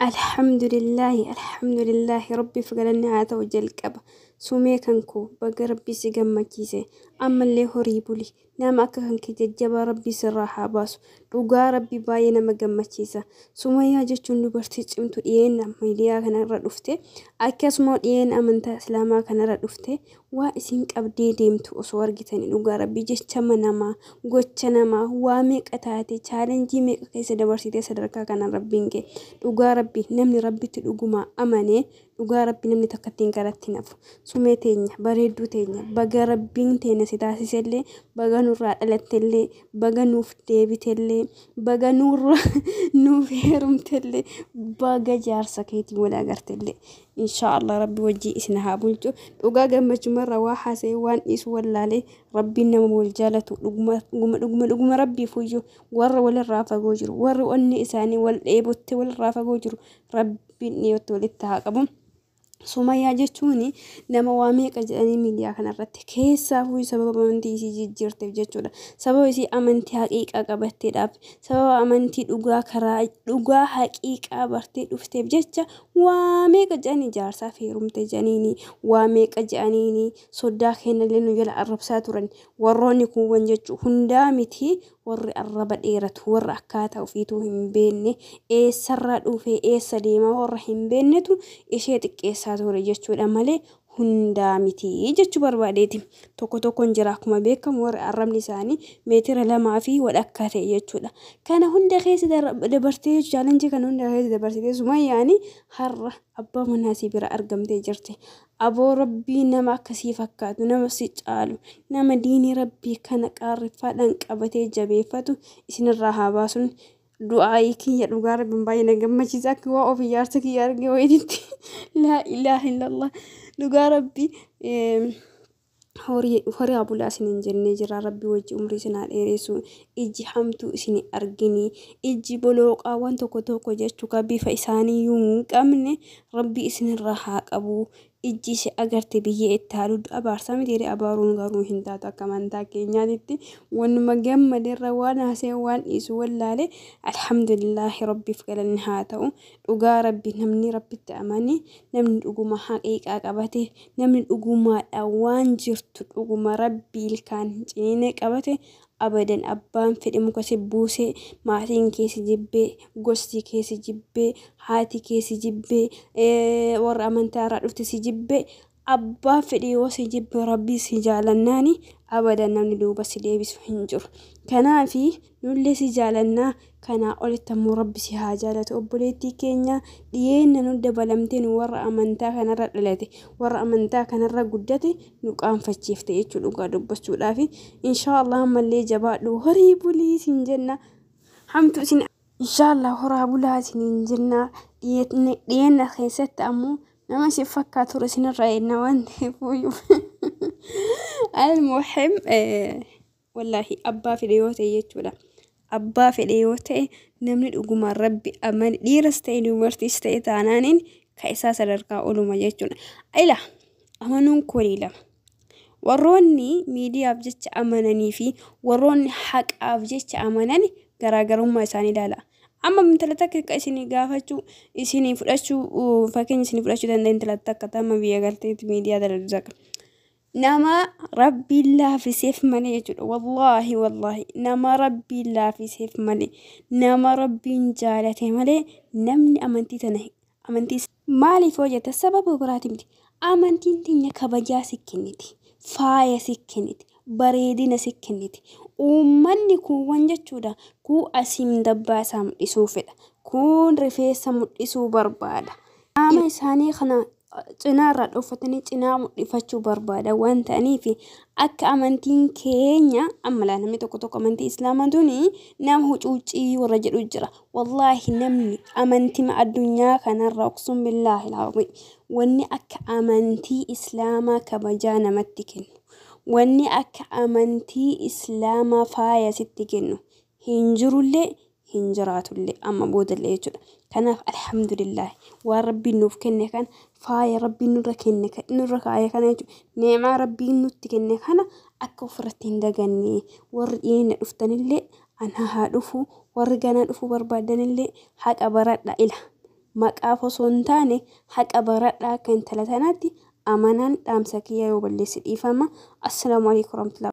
الحمد لله ربي فقلني هذا وجل كبا سومي كنكو بقى ربي سيقم مكيسي أما اللي هريبولي نام أكا كنكي ججبا ربي سراحة باسو لغا ربي باينا مقم مكيسا سومي ياجتون لبرتيج امتو إينا ميليا كان رد افته أكا سمو إينا أمنتا إسلاما كان رد افته وإسينك أبدي ديمتو أصور جتاني لغا ربي جيش منما gocha waa qataate challenge meeqa keessa dabarsitee sadarkaa kana rabbiinke dhugaa rabbi namni rabbitti dhuguma amane dhugaa rabbi namni takkattiin garatti nafu sumee teenya bareedduu teenya baga rabbiin teenya si taasisellee baga nurraa dhalattellee baga nuuf deebitellee baga nurra nuuf heerumtellee baga jaarsa keetii wal agartellee inshallah rabbi wajji isna haa bulchu dhugaa gammachumarra waa haasee waan isu wallaalee rabbiin nama wal jaalatu dhuguma rabbii fuyyu warra wal raafa jiru warra onni isaanii wal dheebotte wal raafa jiru rabbiin dhiyootti walitti haa qabu Sumayyaa jechuun nama waa meeqa jedhanii miidiyaa kanarratti keessaafuu sababa amantii isii jijjiirteef jechuudha. Sababa isii amantii haqiiqaa qabatteedhaaf sababa amantii dhugaa haqiiqaa bartee dhufteef jecha waa meeqa jedhanii jaarsaaf heerumte jedhanii waa meeqa jedhanii sodaa kennallee nu jala arrabsaa turan warroonni kun jechuu hundaa miti warri arraba dheeratu warra akkaataa ofiituu hin beekne eessarraa dhufee eessa deemaa warra hin beeknetu ishee xiqqeessaa ture jechuudha malee hundaa miti jechuu barbaadeeti tokkoon jira akkuma beekamu warri arrabni isaanii meetira 2 fi wadhakkaa ta'e jechuudha kana hunda keessa dabartee challenge kana hunda keessa dabartee Sumayyaani har'a abbaa manaasii bira argamtee jirti aboo rabbii nama akkasii fakkaatu nama si caalu nama diinii rabbii kana qaarrifaadhaan qabatee jabeeffatu isinirraa haa baasun du'aayi kiyya dhugaa rabbiin baay'ee gammachiisa akka waa ofii jaarsa kiyya argee wayiitti laa ilaaha illallah dhugaa rabbii horii abulaa isiniin jennee jira rabbii wajji umrii isinaa dheeressu ijji hamtuu isin argini ijji bolooqaa waan tokko jechuu ka bifa isaanii hin qabne rabbii isinirraa haa qabu ijji si agarte biyyee itti haalu abaarsa miti abaaruun garuu hin taatu akka amantaa keenyaatti wanuma gammadeerra waan haasee waan dhiisu wallaale alhamdulillahi rabbiif galanni haa ta'u dhugaa rabbi namni rabbitti amane namni dhuguma haqiiqaa qabate namni dhugumaadha waan jirtu dhuguma rabbii ilkaan ciniinee qabate abadan abbaan fedhe muka si buusee maatiin keessa jibbee gosti keessa jibbee haati keessa jibbee warra amantaa irraa dhufte si jibbee abbaa fedhe yoo si jibbe rabbii si jaalannaani abadan namni duuba si deebisu hin jiru kanaafi nullee si jaalannaa kana olitti ammoo rabbi si haa jaalatu obboleettii keenya dhiyeenya nu dabalamtee nu warra amantaa kanarra dhalate warra amantaa kanarra guddate nu qaanfachiifte jechuudha dhugaa dubbachuudhaaf inshallah mallee jabaadhu horii bulii sin jenna hamtu isin inshallah horaa bulaa sin jenna dhiyeenya keessatti ammoo nama si fakkaatu isinirra eenna waan ta'eefuyyuu المهم والله أبا في ديوته يجولا أبا في ديوته نمني أقوم ربي أمان ديرستين ومرتستين تانانين كأساس الركاء أولوما يجولا أيلا أمانون كوليلا وروني ميديا بجتش أماناني في وروني حق أبجتش أماناني غراغرون ما يساني لالا أما من تلاتك كأسيني غافتشو إسيني فرشو فاكين إسيني فرشو دندين تلاتك كتاما بيغالتيت ميديا دلالزاك نما ربي الله في سيف مالي والله نما ربي الله في سيف مالي نما ربي جالته مالي نمني أمنتي تنهي أمنتي مالي فوجة السبب براتمتي أمنتي تنيا كبجا سكنتي فايا سكنتي بريدين سكنتي ومني كو وانجتشودا كو أسيم دباسا مدسوفدا كون رفيسا مدسو بربادا أما إساني خنا cinaarraa dhuffatanii cinaa mul'ifachuu barbaada waan ta'aniif akka amantiin keenya ammalaa namni tokko amantii islaamaa tuni nama hucuucii warra jedhu jira wallahi namni amantii addunyaa kanarraa uqsum billaahi alazim wanni akka amantii islaamaa kabajaa namatti kennu wanni akka amantii islaamaa faaya sitti kennu hin jirullee hin jiraatullee amma boodallee jechuudha kanaaf alhamdulillah waa rabbiin nuuf kenne kan faaya rabbiin nurra kenne kan nurra kaaya kana jechuudha neemaa rabbiin nutti kenne kana akka ofirratti hin daganne warri dhiyeenya dhuftanillee ana haa dhufu warri ganaa dhufu barbaadanillee haqa baradha ila maqaaf osoo hin taane haqa baradhaa kan intala tanaatti amanaan dhaamsa kiyya yoo balleesse dhiifama. Assalaamu alaikum warahmatullahi